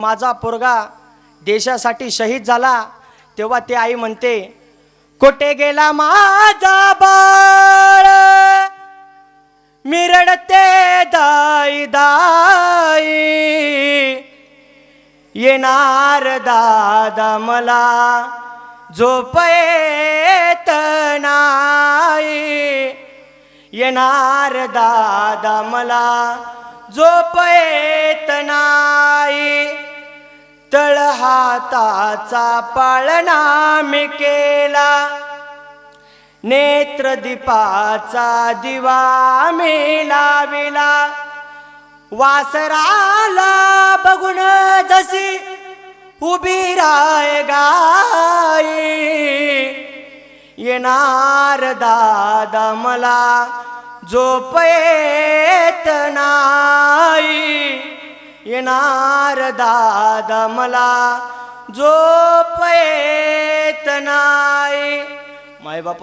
माझा पोरगा देशासाठी शहीद झाला तेव्हा ती आई म्हणते, कुठे गेला माझा बाळ, मी रडते दाई दाई, येणार दादा मला झोप येत नाही, येणार दादा मला झोप येत नाही, तळ हाताचा पाळणा मी केला, नेत्रदीपाचा दिवा मी लाविला, वासराला बघून जशी उभी राय गाई, येणार दादा मला झोप येत नाही, येणार दादा मला झोप येत नाही। माय बाप